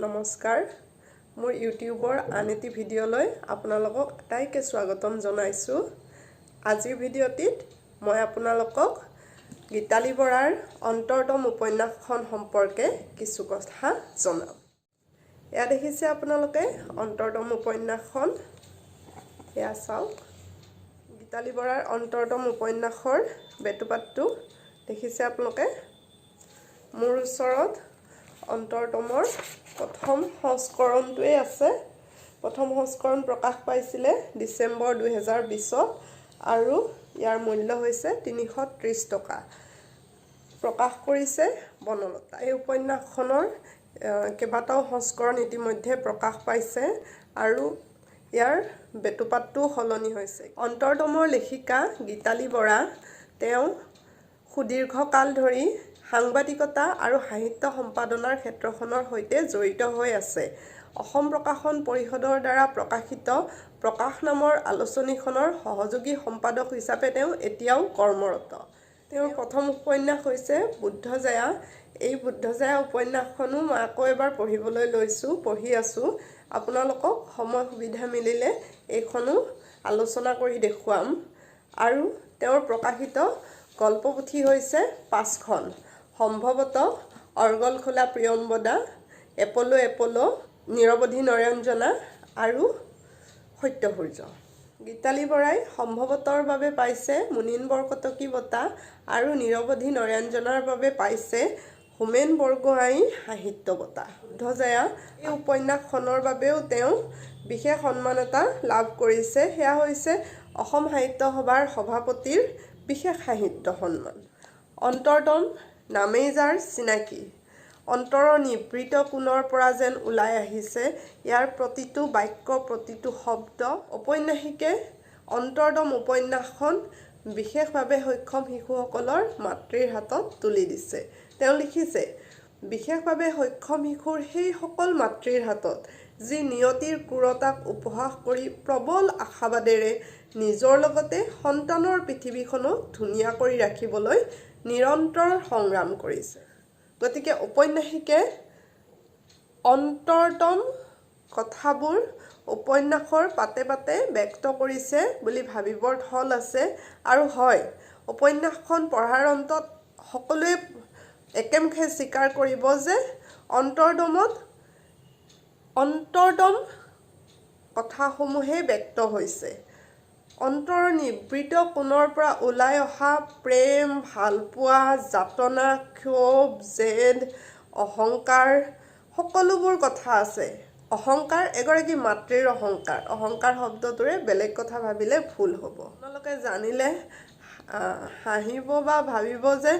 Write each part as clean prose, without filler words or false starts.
নমস্কাৰ মোৰ ইউটিউবৰ আন এটি ভিডিঅ'লৈ আপোনালোকক আটাইকে স্বাগতম জনাইছোঁ। আজিৰ ভিডিঅ'টিত মই আপোনালোকক গীতালি বৰাৰ অন্তৰতম উপন্যাসখন সম্পৰ্কে কিছু কথা জনাম। এয়া দেখিছে আপোনালোকে অন্তৰতম উপন্যাসখন, এয়া চাওক। গীতালি বৰাৰ অন্তৰতম উপন্যাসৰ বেটুপাতটো দেখিছে আপোনালোকে। মোৰ ওচৰত অন্তৰতমৰ প্ৰথম সংস্কৰণটোৱে আছে। প্ৰথম সংস্কৰণ প্ৰকাশ পাইছিলে ডিচেম্বৰ 2020 আৰু ইয়াৰ মূল্য হৈছে 330 টকা। প্ৰকাশ কৰিছে বনলতা। এই উপন্যাসখনৰ কেইবাটাও সংস্কৰণ ইতিমধ্যে প্ৰকাশ পাইছে আৰু ইয়াৰ বেটুপাতটোও সলনি হৈছে। অন্তৰতমৰ লেখিকা গীতালি বৰা তেওঁ সুদীৰ্ঘকাল ধৰি সাংবাদিকতা আৰু সাহিত্য সম্পাদনাৰ ক্ষেত্ৰখনৰ সৈতে জড়িত হৈ আছে। অসম প্ৰকাশন পৰিষদৰ দ্বাৰা প্ৰকাশিত প্ৰকাশ নামৰ আলোচনীখনৰ সহযোগী সম্পাদক হিচাপে তেওঁ এতিয়াও কৰ্মৰত। তেওঁৰ প্ৰথম উপন্যাস হৈছে বুদ্ধজয়া। এই বুদ্ধজয়া উপন্যাসখনো মই আকৌ এবাৰ পঢ়িবলৈ পঢ়ি আছোঁ। আপোনালোকক সময় সুবিধা মিলিলে এইখনো আলোচনা কৰি দেখুৱাম। আৰু তেওঁৰ প্ৰকাশিত গল্পপুথি হৈছে 5খন। সম্ভৱতঃ অৰ্গলখোলা প্ৰিয়ম্বদা, এপলো এপলো, নিৰৱধি নয়ঞ্জনা আৰু সত্যসূৰ্য। গীতালি বৰাই সম্ভৱতৰ বাবে পাইছে মুনীন বৰকটকী বঁটা আৰু নিৰৱধি নয়ঞ্জনাৰ বাবে পাইছে হোমেন বৰগোহাঞি সাহিত্য বঁটা। বুদ্ধজয়া এই উপন্যাসখনৰ বাবেও তেওঁ বিশেষ সন্মান এটা লাভ কৰিছে। সেয়া হৈছে অসম সাহিত্য সভাৰ সভাপতিৰ বিশেষ সাহিত্য সন্মান। অন্তৰতম নামেই যাৰ চিনাকি, অন্তৰৰ নিভৃত কোণৰ পৰা যেন ওলাই আহিছে ইয়াৰ প্ৰতিটো বাক্য, প্ৰতিটো শব্দ। ঔপন্যাসিকে অন্তৰতম উপন্যাসখন বিশেষভাৱে সক্ষম শিশুসকলৰ মাতৃৰ হাতত তুলি দিছে। তেওঁ লিখিছে, বিশেষভাৱে সক্ষম শিশুৰ সেই সকল মাতৃৰ হাতত যি নিয়তিৰ ক্ৰূৰতাক উপহাস কৰি প্ৰবল আশাবাদেৰে নিজৰ লগতে সন্তানৰ পৃথিৱীখনো ধুনীয়া কৰি ৰাখিবলৈ নিৰন্তৰ সংগ্ৰাম কৰিছে। গতিকে ঔপন্যাসিকে অন্তৰতম কথাবোৰ উপন্যাসৰ পাতে পাতে ব্যক্ত কৰিছে বুলি ভাবিবৰ থল আছে। আৰু হয়, উপন্যাসখন পঢ়াৰ অন্তত সকলোৱে একেমুখে স্বীকাৰ কৰিব যে অন্তৰতম কথাসমূহেই ব্যক্ত হৈছে। অন্তৰৰ নিভৃত কোণৰ পৰা ওলাই অহা প্ৰেম, ভালপোৱা, যাতনা, ক্ষোভ, জেদ, অহংকাৰ, সকলোবোৰ কথা আছে। অহংকাৰ এগৰাকী মাতৃৰ অহংকাৰ। অহংকাৰ শব্দটোৰে বেলেগ কথা ভাবিলে ভুল হ'ব। আপোনালোকে জানিলে হাঁহিব বা ভাবিব যে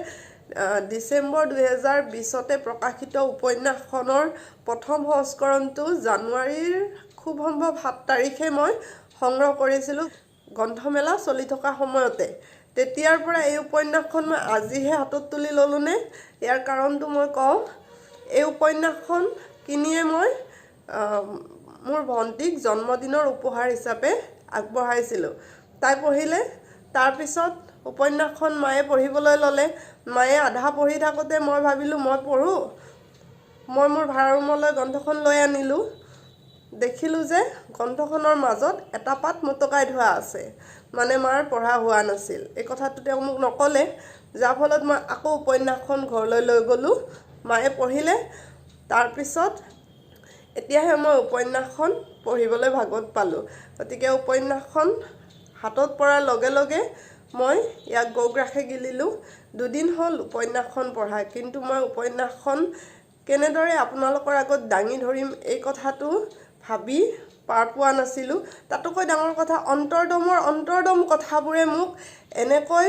ডিচেম্বৰ 2020 প্ৰকাশিত উপন্যাসখনৰ প্ৰথম সংস্কৰণটো জানুৱাৰীৰ খুব সম্ভৱ 7 তাৰিখে মই সংগ্ৰহ কৰিছিলোঁ গ্ৰন্থমেলা চলি থকা সময়তে। তেতিয়াৰ পৰা এই উপন্যাসখন মই আজিহে হাতত তুলি ল'লোনে? ইয়াৰ কাৰণটো মই কওঁ। এই উপন্যাসখন কিনিয়ে মই মোৰ ভণ্টিক জন্মদিনৰ উপহাৰ হিচাপে আগবঢ়াইছিলোঁ। তাই পঢ়িলে। তাৰপিছত উপন্যাসখন মায়ে পঢ়িবলৈ ল'লে। মায়ে আধা পঢ়ি থাকোঁতে মই ভাবিলোঁ মই পঢ়োঁ। মই মোৰ ভাড়া ৰুমলৈ গ্ৰন্থখন লৈ আনিলোঁ। দেখিলোঁ যে গ্ৰন্থখনৰ মাজত এটা পাত মটকাই থোৱা আছে, মানে মাৰ পঢ়া হোৱা নাছিল। এই কথাটো তেওঁ মোক নক'লে, যাৰ ফলত মই আকৌ উপন্যাসখন ঘৰলৈ লৈ গ'লোঁ। মায়ে পঢ়িলে। তাৰপিছত এতিয়াহে মই উপন্যাসখন পঢ়িবলৈ ভাগত পালোঁ। গতিকে উপন্যাসখন হাতত পৰাৰ লগে লগে মই ইয়াক গৌগ্ৰাসে গিলিলোঁ। 2 দিন হ'ল উপন্যাসখন পঢ়া, কিন্তু মই উপন্যাসখন কেনেদৰে আপোনালোকৰ আগত দাঙি ধৰিম এই কথাটো ভাবি পাৰ পোৱা নাছিলোঁ। তাতোকৈ ডাঙৰ কথা, অন্তৰতম কথাবোৰে মোক এনেকৈ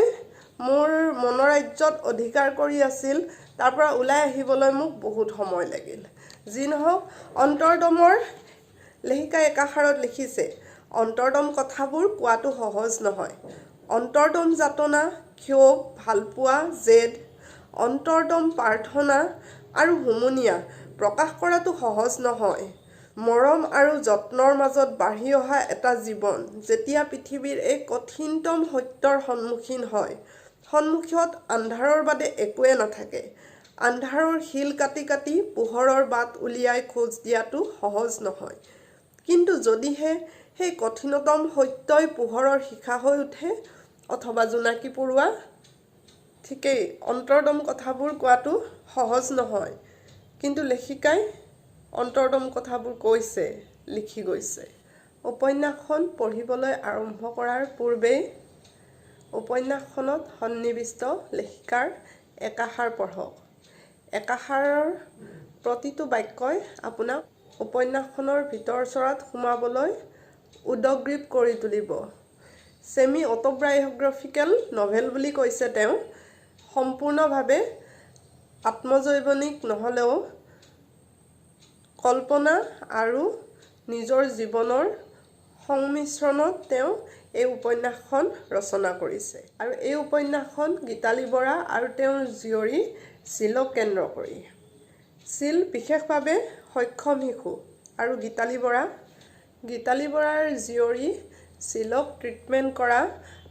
মোৰ মনোৰাজ্যত অধিকাৰ কৰি আছিল, তাৰ পৰা ওলাই আহিবলৈ মোক বহুত সময় লাগিল। যি নহওক, অন্তৰতমৰ লেখিকাই একাষাৰত লিখিছে, অন্তৰতম কথাবোৰ কোৱাটো সহজ নহয়। অন্তৰতম যাতনা, ক্ষোভ, ভালপোৱা, জেদ, অন্তৰতম প্ৰাৰ্থনা আৰু হুমুনিয়া প্ৰকাশ কৰাটো সহজ নহয়। মৰম আৰু যত্নৰ মাজত বাঢ়ি অহা এটা জীৱন যেতিয়া পৃথিৱীৰ এই কঠিনতম সত্যৰ সন্মুখীন হয়, সন্মুখত আন্ধাৰৰ বাদে একোৱে নাথাকে আন্ধাৰৰ শিল কাটি কাটি পোহৰৰ বাট উলিয়াই খোজ দিয়াটো সহজ নহয়। কিন্তু যদিহে সেই কঠিনতম সত্যই পোহৰৰ শিখা হৈ উঠে অথবা জোনাকী পৰুৱা, ঠিকেই অন্তৰ্দম কথাবোৰ কোৱাটো সহজ নহয়। কিন্তু লেখিকাই অন্তৰ্দম কথাবোৰ কৈছে, লিখি গৈছে। উপন্যাসখন পঢ়িবলৈ আৰম্ভ কৰাৰ পূৰ্বেই উপন্যাসখনত সন্নিৱিষ্ট লেখিকাৰ একাষাৰ পঢ়ক। একাষাৰৰ প্ৰতিটো বাক্যই আপোনাক উপন্যাসখনৰ ভিতৰচৰাত সোমাবলৈ উদগ্ৰীৱ কৰি তুলিব। ছেমি অটোবায়োগ্ৰাফিকেল নভেল বুলি কৈছে তেওঁ। সম্পূৰ্ণভাৱে আত্মজৈৱনিক নহ'লেও কল্পনা আৰু নিজৰ জীৱনৰ সংমিশ্ৰণত তেওঁ এই উপন্যাসখন ৰচনা কৰিছে। আৰু এই উপন্যাসখন গীতালি বৰা আৰু তেওঁৰ জীয়ৰী চিলক কেন্দ্ৰ কৰি। চিল বিশেষভাৱে সক্ষম শিশু আৰু গীতালি বৰাৰ জীয়ৰী চিলক ট্ৰিটমেণ্ট কৰা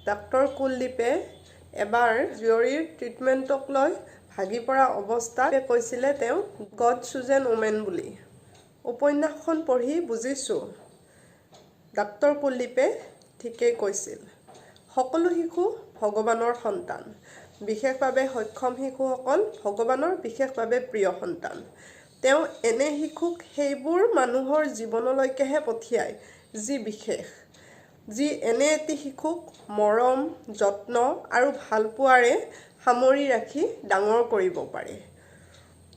ডাক্তৰ কুলদীপে এবাৰ জীয়ৰীৰ ট্ৰিটমেণ্টক লৈ ভাগি পৰা অৱস্থাত কৈছিলে তেওঁ গড চোজেন ওমেন বুলি। উপন্যাসখন পঢ়ি বুজিছোঁ ডাক্তৰ কুলদীপে ঠিকেই কৈছিল। সকলো শিশু ভগৱানৰ সন্তান। বিশেষভাৱে সক্ষম শিশুসকল ভগৱানৰ বিশেষভাৱে প্ৰিয় সন্তান। তেওঁ এনে শিশুক সেইবোৰ মানুহৰ জীৱনলৈকেহে পঠিয়ায় যি বিশেষ, যি এনে এটি শিশুক মৰম, যত্ন আৰু ভালপোৱাৰে সামৰি ৰাখি ডাঙৰ কৰিব পাৰে।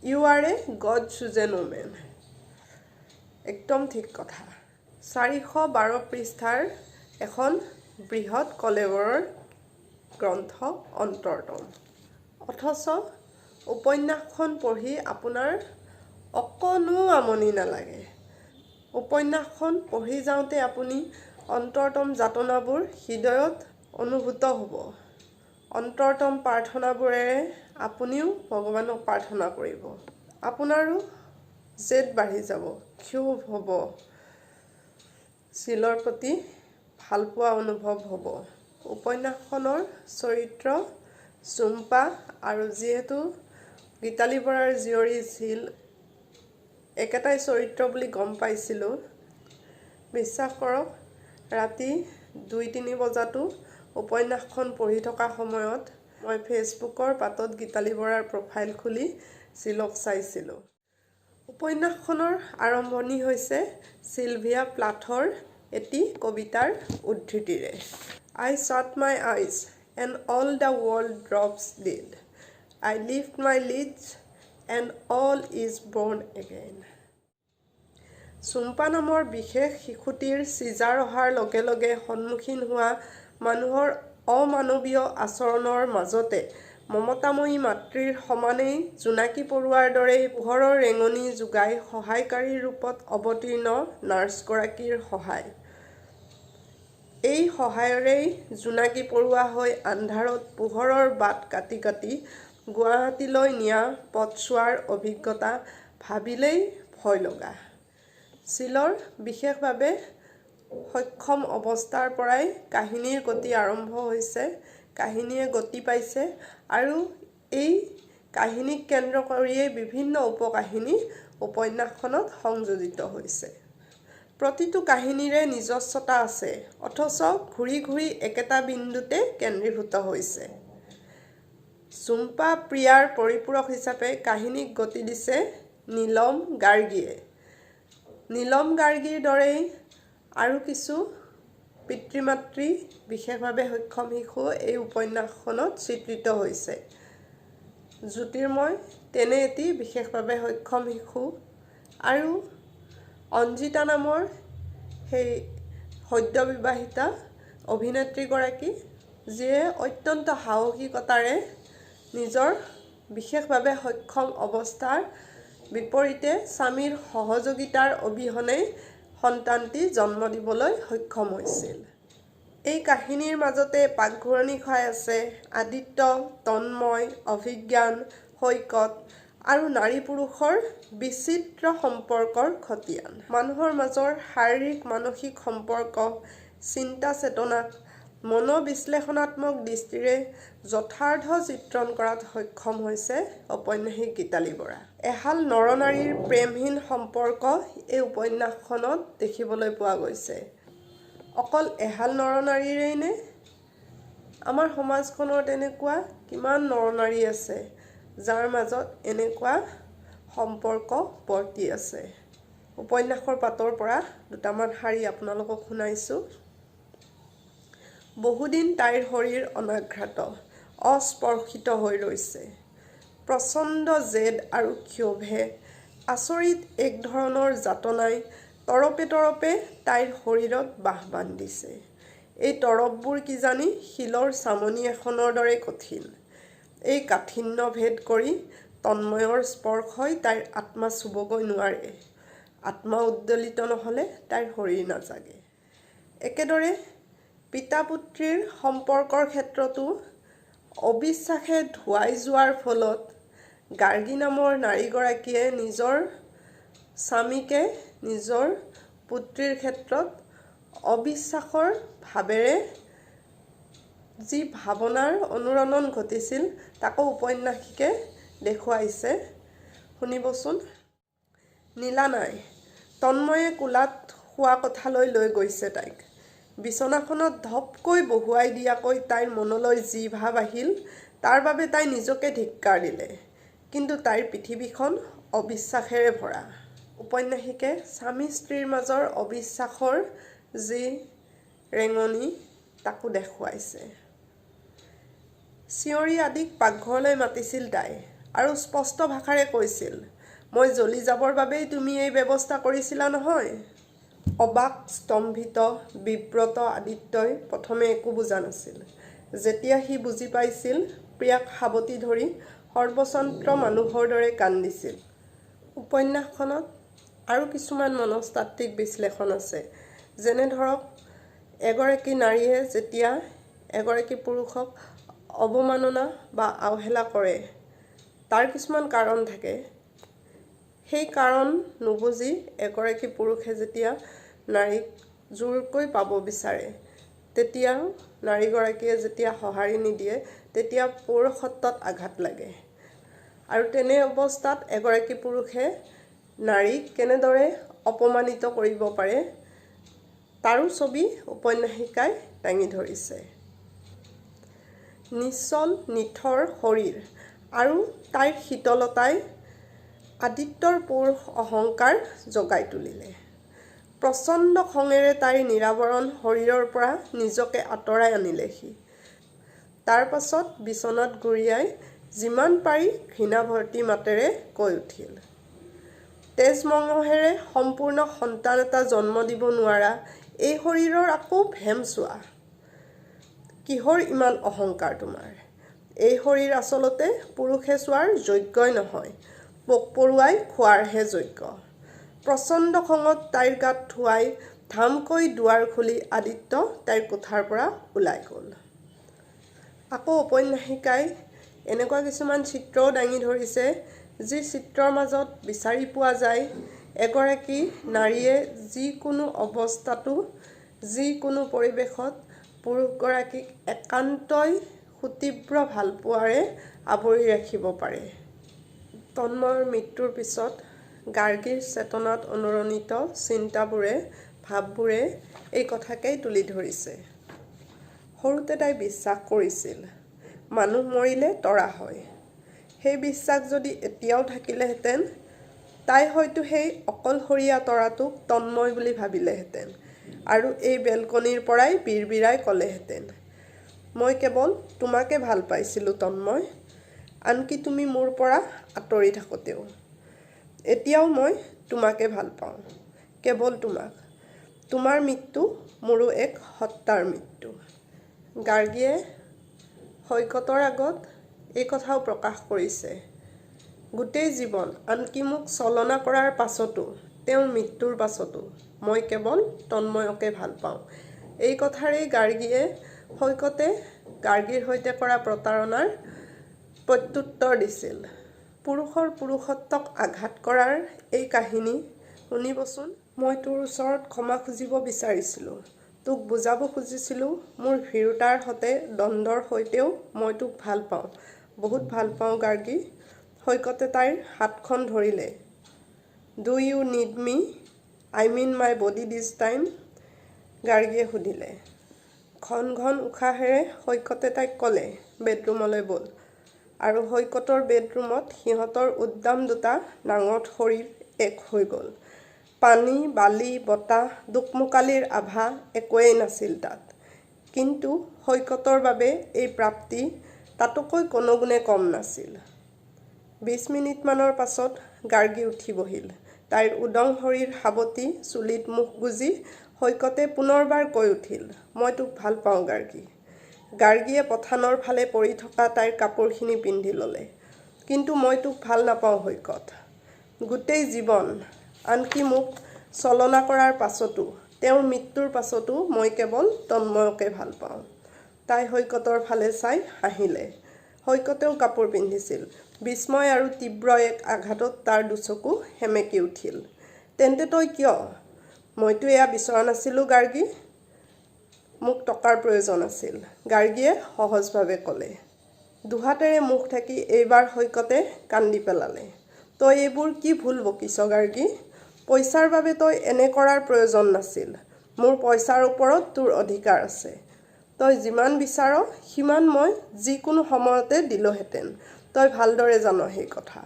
ইউ আৰ এ গড চোজেন ওমেন। একদম ঠিক কথা। 412 পৃষ্ঠাৰ এখন বৃহৎ কলেবৰৰ গ্ৰন্থ অন্তৰ্দম। অথচ উপন্যাসখন পঢ়ি আপোনাৰ অকণো আমনি নালাগে। উপন্যাসখন পঢ়ি যাওঁতে আপুনি অন্তৰ্দম যাতনাবোৰ হৃদয়ত অনুভূত হ'ব। অন্তৰ্দম প্ৰাৰ্থনাবোৰেৰে আপুনিও ভগৱানক প্ৰাৰ্থনা কৰিব। আপোনাৰো জেদ বাঢ়ি যাব, ক্ষোভ হ'ব, চিলৰ প্ৰতি ভালপোৱা অনুভৱ হ'ব। উপন্যাসখনৰ চৰিত্ৰ চুম্পা আৰু যিহেতু গীতালি বৰাৰ জীয়ৰী চিল একেটাই চৰিত্ৰ বুলি গম পাইছিলোঁ। বিশ্বাস কৰক, ৰাতি 2-3 বজাতো উপন্যাসখন পঢ়ি থকা সময়ত মই ফেচবুকৰ পাতত গীতালি বৰাৰ প্ৰফাইল খুলি চিলক চাইছিলোঁ। উপন্যাসখনৰ আৰম্ভণি হৈছে চিলভিয়া প্লাথৰ এটি কবিতাৰ উদ্ধৃতিৰে। I shut my eyes and all the world drops dead. I lift my lids and all is born again. Chumpa নামৰ বিশেষ শিশুটিৰ চিজাৰ অহাৰ লগে লগে সন্মুখীন হোৱা মানুহৰ অমানৱীয় আচৰণৰ মাজতে মমতাময়ী মাতৃৰ সমানেই জোনাকী পৰুৱাৰ দৰেই পোহৰৰ ৰেঙনি যোগাই সহায়কাৰীৰ ৰূপত অৱতীৰ্ণ নাৰ্ছগৰাকীৰ সহায়। এই সহায়ৰেই জোনাকী পৰুৱা হৈ আন্ধাৰত পোহৰৰ বাট কাটি কাটি গুৱাহাটীলৈ নিয়া পথছোৱাৰ অভিজ্ঞতা ভাবিলেই ভয় লগা। চিলৰ বিশেষভাৱে সক্ষম অৱস্থাৰ পৰাই কাহিনীৰ গতি আৰম্ভ হৈছে, কাহিনীয়ে গতি পাইছে আৰু এই কাহিনীক কেন্দ্ৰ কৰিয়েই বিভিন্ন উপকাহিনী উপন্যাসখনত সংযোজিত হৈছে। প্ৰতিটো কাহিনীৰে নিজস্বতা আছে, অথচ ঘূৰি ঘূৰি একেটা বিন্দুতে কেন্দ্ৰীভূত হৈছে। চুম্পা প্ৰিয়াৰ পৰিপূৰক হিচাপে কাহিনীক গতি দিছে নীলম গাৰ্গীয়ে। নীলম গাৰ্গীৰ দৰেই আৰু কিছু পিতৃ-মাতৃ বিশেষভাৱে সক্ষম শিশু এই উপন্যাসখনত চিত্ৰিত হৈছে। জ্যোতিৰ্ময় তেনে এটি বিশেষভাৱে সক্ষম শিশু আৰু অঞ্জিতা নামৰ সেই সদ্যবিবাহিতা অভিনেত্ৰীগৰাকী যিয়ে অত্যন্ত সাহসিকতাৰে নিজৰ বিশেষভাৱে সক্ষম অৱস্থাৰ বিপৰীতে স্বামীৰ সহযোগিতাৰ অবিহনে সন্তানটি জন্ম দিবলৈ সক্ষম হৈছিল। এই কাহিনীৰ মাজতে পাকঘূৰণি খাই আছে আদিত্য, তন্ময়, অভিজ্ঞান, সৈকত আৰু নাৰী পুৰুষৰ বিচিত্ৰ সম্পৰ্কৰ খতিয়ান। মানুহৰ মাজৰ শাৰীৰিক মানসিক সম্পৰ্ক, চিন্তা চেতনাক মনোবিশ্লেষণাত্মক দৃষ্টিৰে যথাৰ্থ চিত্ৰণ কৰাত সক্ষম হৈছে ঔপন্যাসিক গীতালি বৰা। এহাল নৰনাৰীৰ প্ৰেমহীন সম্পৰ্ক এই উপন্যাসখনত দেখিবলৈ পোৱা গৈছে। অকল এহাল নৰনাৰীৰেই নে? আমাৰ সমাজখনত এনেকুৱা কিমান নৰনাৰী আছে যাৰ মাজত এনেকুৱা সম্পৰ্ক বৰ্তি আছে। উপন্যাসৰ পাতৰ পৰা দুটামান শাৰী আপোনালোকক শুনাইছোঁ। বহুদিন তাইৰ শৰীৰ অনাঘ্ৰাত, অস্পৰ্শিত হৈ ৰৈছে। প্ৰচণ্ড জেদ আৰু ক্ষোভে আচৰিত এক ধৰণৰ যাতনাই তৰপে তৰপে তাইৰ শৰীৰত বাহ বান্ধিছে। এই তৰপবোৰ কিজানি শিলৰ চামনি এখনৰ দৰে কঠিন। এই কাঠিন্য ভেদ কৰি তন্ময়ৰ স্পৰ্শই তাইৰ আত্মা চুবগৈ নোৱাৰে। আত্মা উদ্দোলিত নহ'লে তাইৰ শৰীৰ নাজাগে। একেদৰে পিতা পুত্ৰীৰ সম্পৰ্কৰ ক্ষেত্ৰতো অবিশ্বাসে ধুৱাই যোৱাৰ ফলত গাৰ্গী নামৰ নাৰীগৰাকীয়ে নিজৰ স্বামীকে নিজৰ পুত্ৰীৰ ক্ষেত্ৰত অবিশ্বাসৰ ভাৱেৰে যি ভাৱনাৰ অনুৰণন ঘটিছিল তাকো উপন্যাসিকে দেখুৱাইছে। শুনিবচোন। নীলা নাই। তন্ময়ে কোলাত শোৱা কোঠালৈ লৈ গৈছে তাইক। বিচনাখনত ধপকৈ বহুৱাই দিয়াকৈ তাইৰ মনলৈ যি ভাৱ আহিল তাৰ বাবে তাই নিজকে ধিক্কাৰ দিলে। কিন্তু তাইৰ পৃথিৱীখন অবিশ্বাসেৰে ভৰা। উপন্যাসিকে স্বামী স্ত্ৰীৰ মাজৰ অবিশ্বাসৰ যি ৰেঙনি তাকো দেখুৱাইছে। চিঞৰি আদিক পাকঘৰলৈ মাতিছিল তাই আৰু স্পষ্ট ভাষাৰে কৈছিল, মই জ্বলি যাবৰ বাবেই তুমি এই ব্যৱস্থা কৰিছিলা নহয়। অবাক, স্তম্ভিত, বিব্ৰত আদিত্যই প্ৰথমে একো বুজা নাছিল। যেতিয়া সি বুজি পাইছিল, প্ৰিয়াক সাৱটি ধৰি সৰ্বস্বান্ত মানুহৰ দৰে কান্দিছিল। উপন্যাসখনত আৰু কিছুমান মনস্তাত্ত্বিক বিশ্লেষণ আছে। যেনে ধৰক, এগৰাকী নাৰীয়ে যেতিয়া এগৰাকী পুৰুষক অৱমাননা বা অৱহেলা কৰে, তাৰ কিছুমান কাৰণ থাকে। সেই কাৰণ নুবুজি এগৰাকী পুৰুষে যেতিয়া নাৰীক জোৰকৈ পাব বিচাৰে, তেতিয়া নাৰীগৰাকীয়ে যেতিয়া সঁহাৰি নিদিয়ে, তেতিয়া পৌৰুষত্বত আঘাত লাগে। আৰু তেনে অৱস্থাত এগৰাকী পুৰুষে নাৰীক কেনেদৰে অপমানিত কৰিব পাৰে তাৰো ছবি উপন্যাসিকাই দাঙি ধৰিছে। নিশ্চল নিথৰ শৰীৰ আৰু তাইৰ শীতলতাই আদিত্যৰ পৌৰুষ অহংকাৰ জগাই তুলিলে। প্ৰচণ্ড খঙেৰে তাইৰ নিৰাৱৰণ শৰীৰৰ পৰা নিজকে আঁতৰাই আনিলে সি। তাৰ পাছত বিচনাত গুৰিয়াই যিমান পাৰি ঘৃণাভৰ্তি মাতেৰে কৈ উঠিল, তেজ মঙহেৰে সম্পূৰ্ণ সন্তান এটা জন্ম দিব নোৱাৰা এই শৰীৰৰ আকৌ ভেম চোৱা। কিহৰ ইমান অহংকাৰ তোমাৰ? এই শৰীৰ আচলতে পুৰুষে চোৱাৰ যোগ্যই নহয়, পোক পৰুৱাই খোৱাৰহে যোগ্য। প্ৰচণ্ড খঙত তাইৰ গাত ধুৱাই ধামকৈ দুৱাৰ খুলি আদিত্য তাইৰ কোঠাৰ পৰা ওলাই গ'ল। আকৌ উপন্যাসিকাই এনেকুৱা কিছুমান চিত্ৰও দাঙি ধৰিছে, যি চিত্ৰৰ মাজত বিচাৰি পোৱা যায় এগৰাকী নাৰীয়ে যিকোনো অৱস্থাতো, যিকোনো পৰিৱেশত পুৰুষগৰাকীক একান্তই সুতীব্ৰ ভালপোৱাৰে আৱৰি ৰাখিব পাৰে। তন্ময়ৰ মৃত্যুৰ পিছত গাৰ্গীৰ চেতনাত অনুৰণিত চিন্তাবোৰে, ভাৱবোৰে এই কথাকেই তুলি ধৰিছে। সৰুতে তাই বিশ্বাস কৰিছিল, মানুহ মৰিলে তৰা হয়। সেই বিশ্বাস যদি এতিয়াও থাকিলেহেঁতেন, তাই হয়তো সেই অকলশৰীয়া তৰাটোক তন্ময় বুলি ভাবিলেহেঁতেন আৰু এই বেলকনিৰ পৰাই বিৰবিৰাই ক'লেহেঁতেন, মই কেৱল তোমাকে ভাল পাইছিলোঁ তন্ময়, আনকি তুমি মোৰ পৰা আঁতৰি থাকোঁতেও। এতিয়াও মই তোমাকে ভাল পাওঁ, কেৱল তোমাক। তোমাৰ মৃত্যু মোৰো এক হত্যাৰ মৃত্যু। গাৰ্গীয়ে সৈকতৰ আগত এই কথাও প্ৰকাশ কৰিছে, গোটেই জীৱন, আনকি মোক ছলনা কৰাৰ পাছতো, তেওঁৰ মৃত্যুৰ পাছতো মই কেৱল তন্ময়কে ভাল পাওঁ। এই কথাৰেই গাৰ্গীয়ে সৈকতে গাৰ্গীৰ সৈতে কৰা প্ৰতাৰণাৰ প্ৰত্যুত্তৰ দিছিল। পুৰুষৰ পুৰুষত্বক আঘাত কৰাৰ এই কাহিনী শুনিবচোন। মই তোৰ ওচৰত ক্ষমা খুজিব বিচাৰিছিলোঁ। তোক বুজাব খুজিছিলোঁ মোৰ ভীৰুতাৰ সতে দ্বন্দ্বৰ সৈতেও মই তোক ভাল পাওঁ, বহুত ভাল পাওঁ গাৰ্গী। সৈকতে তাইৰ হাতখন ধৰিলে। Do you need me? I mean my body this time? গাৰ্গীয়ে সুধিলে। ঘন ঘন উশাহেৰে সৈকতে তাইক ক'লে, বেডৰুমলৈ ব'ল। আৰু সৈকতৰ বেডৰুমত সিহঁতৰ উদ্দাম দুটা ডাঙৰ শৰীৰ এক হৈ গ'ল। পানী, বালি, বতাহ, দোকমোকালিৰ আভা একোৱেই নাছিল তাত। কিন্তু সৈকতৰ বাবে এই প্ৰাপ্তি তাতোকৈ কোনো গুণে কম নাছিল। 20 মিনিটমানৰ পাছত গাৰ্গী উঠি বহিল। তাইৰ উদং শৰীৰ সাৱটি চুলিত মুখ গুজি সৈকতে পুনৰবাৰ কৈ উঠিল, মই তোক ভাল পাওঁ গাৰ্গী। গাৰ্গীয়ে পঠানৰ ফালে পৰি থকা তাইৰ কাপোৰখিনি পিন্ধি ল'লে। কিন্তু মই তোক ভাল নাপাওঁ সৈকত। গোটেই জীৱন, আনকি মোক চলনা কৰাৰ পাছতো, তেওঁৰ মৃত্যুৰ পাছতো মই কেৱল তন্ময়কে ভাল পাওঁ। তাই সৈকতৰ ফালে চাই হাঁহিলে। সৈকতেও কাপোৰ পিন্ধিছিল। বিস্ময় আৰু তীব্ৰ এক আঘাতত তাৰ দুচকু সেমেকি উঠিল। তেন্তে তই কিয়? মইতো এয়া বিচৰা নাছিলোঁ গাৰ্গী। মোক টকাৰ প্ৰয়োজন আছিল, গাৰ্গীয়ে সহজভাৱে ক'লে। দুহাতেৰে মুখ ঢাকি এইবাৰ সৈকতে কান্দি পেলালে। তই এইবোৰ কি ভুল বকিছ গাৰ্গী? পইচাৰ বাবে তই এনে কৰাৰ প্ৰয়োজন নাছিল। মোৰ পইচাৰ ওপৰত তোৰ অধিকাৰ আছে। তই যিমান বিচাৰ সিমান মই যিকোনো সময়তে দিলোহেঁতেন। তই ভালদৰে জান সেই কথা।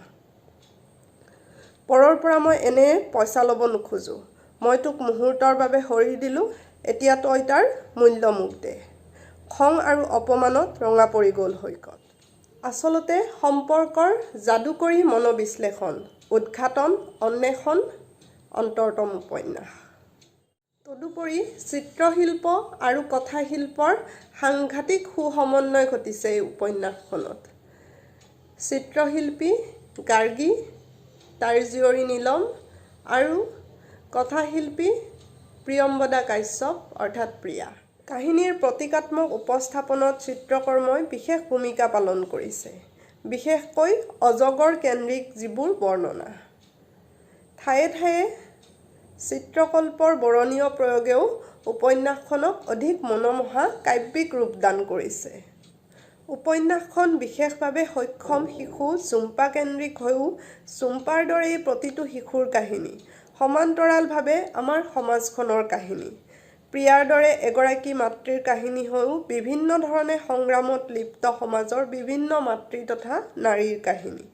পৰৰ পৰা মই এনে পইচা ল'ব নোখোজো। মই তোক মুহূৰ্তৰ বাবে শৰীৰ দিলোঁ, এতিয়া তই তাৰ মূল্য মোক দে। খং আৰু অপমানত ৰঙা পৰি গ'ল সৈকত। আচলতে সম্পৰ্কৰ যাদুকৰী মনোবিশ্লেষণ, উদ্ঘাটন, অন্বেষণ, অন্তৰতম উপন্যাস। তদুপৰি চিত্ৰশিল্প আৰু কথাশিল্পৰ সাংঘাতিক সুসমন্বয় ঘটিছে এই উপন্যাসখনত। চিত্ৰশিল্পী গাৰ্গী, তাইৰ জীয়ৰী নীলম আৰু কথাশিল্পী প্ৰিয়ম্বদা কাশ্যপ অৰ্থাৎ প্ৰিয়া। কাহিনীৰ প্ৰতীকাত্মক উপস্থাপনত চিত্ৰকৰ্মই বিশেষ ভূমিকা পালন কৰিছে, বিশেষকৈ অজগৰ কেন্দ্ৰিক যিবোৰ বৰ্ণনা। ঠায়ে ঠায়ে চিত্ৰকল্পৰ বৰণীয় প্ৰয়োগেও উপন্যাসখনক অধিক মনোমোহা কাব্যিক ৰূপদান কৰিছে। উপন্যাসখন বিশেষভাৱে সক্ষম শিশু ঝুম্পা কেন্দ্ৰিক হৈও ঝুম্পাৰ দৰেই প্ৰতিটো শিশুৰ কাহিনী, সমান্তৰালভাৱে আমাৰ সমাজখনৰ কাহিনী। প্ৰিয়াৰ দৰে এগৰাকী মাতৃৰ কাহিনী হৈও বিভিন্ন ধৰণে সংগ্ৰামত লিপ্ত সমাজৰ বিভিন্ন মাতৃ তথা নাৰীৰ কাহিনী,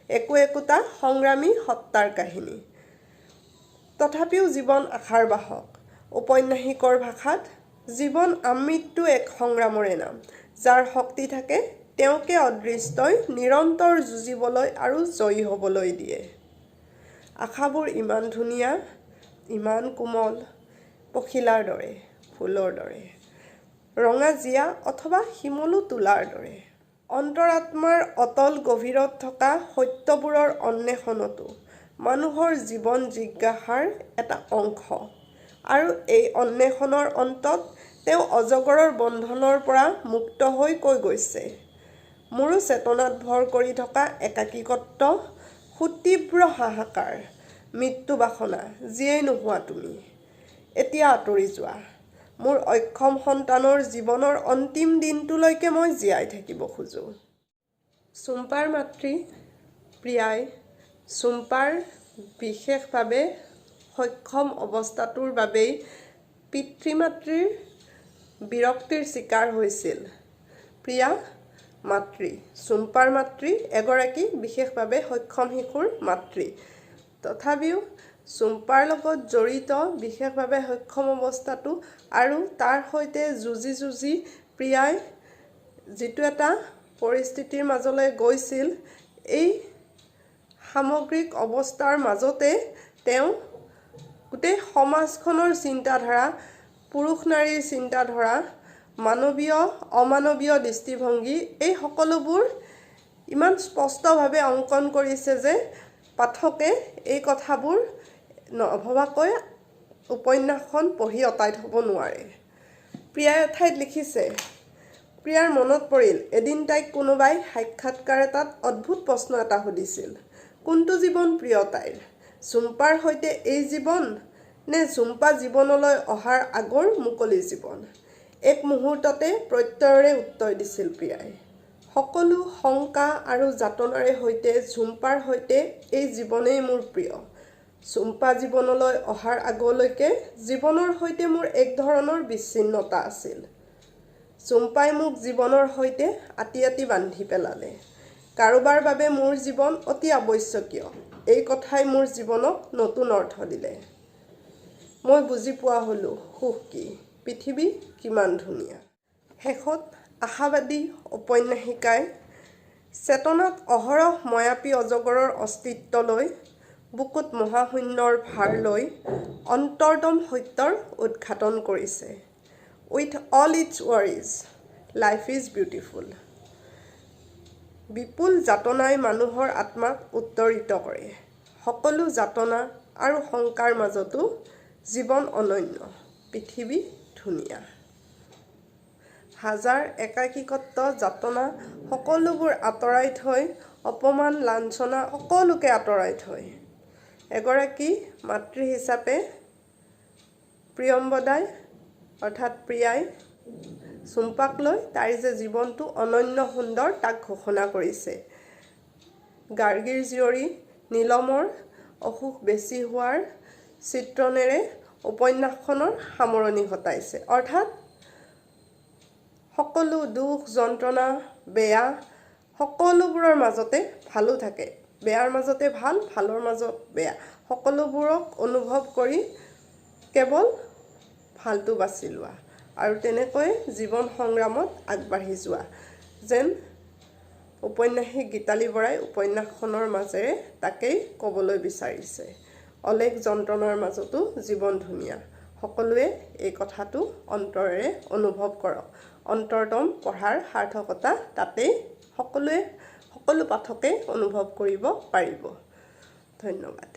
একোটা সংগ্ৰামী সত্তাৰ কাহিনী। তথাপিও জীৱন আশাৰ বাহক। ঔপন্যাসিকৰ ভাষাত জীৱন আমৃত্যু এক সংগ্ৰামৰে নাম। যাৰ শক্তি থাকে তেওঁকে অদৃষ্টই নিৰন্তৰ যুঁজিবলৈ আৰু জয়ী হ'বলৈ দিয়ে। আশাবোৰ ইমান ধুনীয়া, ইমান কোমল, পখিলাৰ দৰে, ফুলৰ দৰে, ৰঙা জিয়া অথবা শিমলু তুলাৰ দৰে। অন্তৰাত্মাৰ অতল গভীৰত থকা সত্যবোৰৰ অন্বেষণতো মানুহৰ জীৱন জিজ্ঞাসাৰ এটা অংশ। আৰু এই অন্বেষণৰ অন্তত তেওঁ অজগৰৰ বন্ধনৰ পৰা মুক্ত হৈ কৈ গৈছে, মোৰো চেতনাত ভৰ কৰি থকা একাকীত্ব, সুতীব্ৰ হাহাকাৰ, মৃত্যু বাসনা, যিয়েই নোহোৱা তুমি, এতিয়া আঁতৰি যোৱা। মোৰ অক্ষম সন্তানৰ জীৱনৰ অন্তিম দিনটোলৈকে মই জীয়াই থাকিব খোজোঁ। ঝুম্পাৰ মাতৃ প্ৰিয়াই ঝুম্পাৰ বিশেষভাৱে সক্ষম অৱস্থাটোৰ বাবেই পিতৃ-মাতৃৰ বিৰক্তিৰ চিকাৰ হৈছিল। প্ৰিয়া মাতৃ, ঝুম্পাৰ মাতৃ এগৰাকী বিশেষভাৱে সক্ষম শিশুৰ মাতৃ। তথাপিও ঝুম্পাৰ লগত জড়িত বিশেষভাৱে সক্ষম অৱস্থাটো আৰু তাৰ সৈতে যুঁজি যুঁজি প্ৰিয়াই যিটো এটা পৰিস্থিতিৰ মাজলৈ গৈছিল, এই সামগ্ৰিক অৱস্থাৰ মাজতে তেওঁ গোটেই সমাজখনৰ চিন্তাধাৰা, পুৰুষ-নাৰীৰ চিন্তাধাৰা, মানৱীয় অমানৱীয় দৃষ্টিভংগী, এই সকলোবোৰ ইমান স্পষ্টভাৱে অংকন কৰিছে যে পাঠকে এই কথাবোৰ নভবাকৈ উপন্যাসখন পঢ়ি অতাই থ'ব নোৱাৰে। প্ৰিয়াই এঠাইত লিখিছে, প্ৰিয়াৰ মনত পৰিল এদিন তাইক কোনোবাই সাক্ষাৎকাৰ এটাত অদ্ভুত প্ৰশ্ন এটা সুধিছিল, কোনটো জীৱন প্ৰিয় তাইৰ, ঝুম্পাৰ সৈতে এই জীৱন নে ঝুম্পা জীৱনলৈ অহাৰ আগৰ মুকলি জীৱন? এক মুহূৰ্ততে প্ৰত্যয়েৰে উত্তৰ দিছিল প্ৰিয়াই। সকলো শংকা আৰু যাতনাৰে সৈতে ঝুম্পাৰ সৈতে এই জীৱনেই মোৰ প্ৰিয়। ঝুম্পা জীৱনলৈ অহাৰ আগলৈকে জীৱনৰ সৈতে মোৰ এক ধৰণৰ বিচ্ছিন্নতা আছিল। ঝুম্পাই মোক জীৱনৰ সৈতে আঁতি আঁতি বান্ধি পেলালে। কাৰোবাৰ বাবে মোৰ জীৱন অতি আৱশ্যকীয়, এই কথাই মোৰ জীৱনক নতুন অৰ্থ দিলে। মই বুজি পোৱা হ'লোঁ সুখ কি, পৃথিৱী কিমান ধুনীয়া। শেষত আশাবাদী ঔপন্যাসিকাই চেতনাত অহৰহ মায়াবী অজগৰৰ অস্তিত্ব লৈ, বুকুত মহাশূন্যৰ ভাৰ লৈ অন্তৰ্দম সত্যৰ উদ্ঘাটন কৰিছে। With all its worries, life is beautiful. বিপুল যাতনাই মানুহৰ আত্মাক উত্তৰিত কৰে। সকলো যাতনা আৰু শংকাৰ মাজতো জীৱন অনন্য, পৃথিৱী ধুনীয়া। হাজাৰ একাকীত্ব যাতনা সকলোবোৰ আঁতৰাই থৈ, অপমান লাঞ্ছনা সকলোকে আঁতৰাই থৈ এগৰাকী মাতৃ হিচাপে প্ৰিয়ম্বদাই অৰ্থাৎ প্ৰিয়াই ঝুম্পাক লৈ তাইৰ যে জীৱনটো অনন্য সুন্দৰ তাক ঘোষণা কৰিছে। গাৰ্গীৰ জীয়ৰী নীলমৰ অসুখ বেছি হোৱাৰ চিত্ৰণেৰে উপন্যাসখনৰ সামৰণি ঘটাইছে। অৰ্থাৎ সকলো দুখ যন্ত্ৰণা বেয়া সকলোবোৰৰ মাজতে ভালো থাকে, বেয়াৰ মাজতে ভাল, ভালৰ মাজত বেয়া, সকলোবোৰক অনুভৱ কৰি কেৱল ভালটো বাছি লোৱা আৰু তেনেকৈ জীৱন সংগ্ৰামত আগবাঢ়ি যোৱা যেন ঔপন্যাসিক গীতালি বৰাই উপন্যাসখনৰ মাজেৰে তাকেই ক'বলৈ বিচাৰিছে। অলেখ যন্ত্ৰণাৰ মাজতো জীৱন ধুনীয়া। সকলোৱে এই কথাটো অন্তৰেৰে অনুভৱ কৰক। অন্তৰ্দম পঢ়াৰ সাৰ্থকতা তাতেই সকলো পাঠকে অনুভৱ কৰিব পাৰিব। ধন্যবাদ।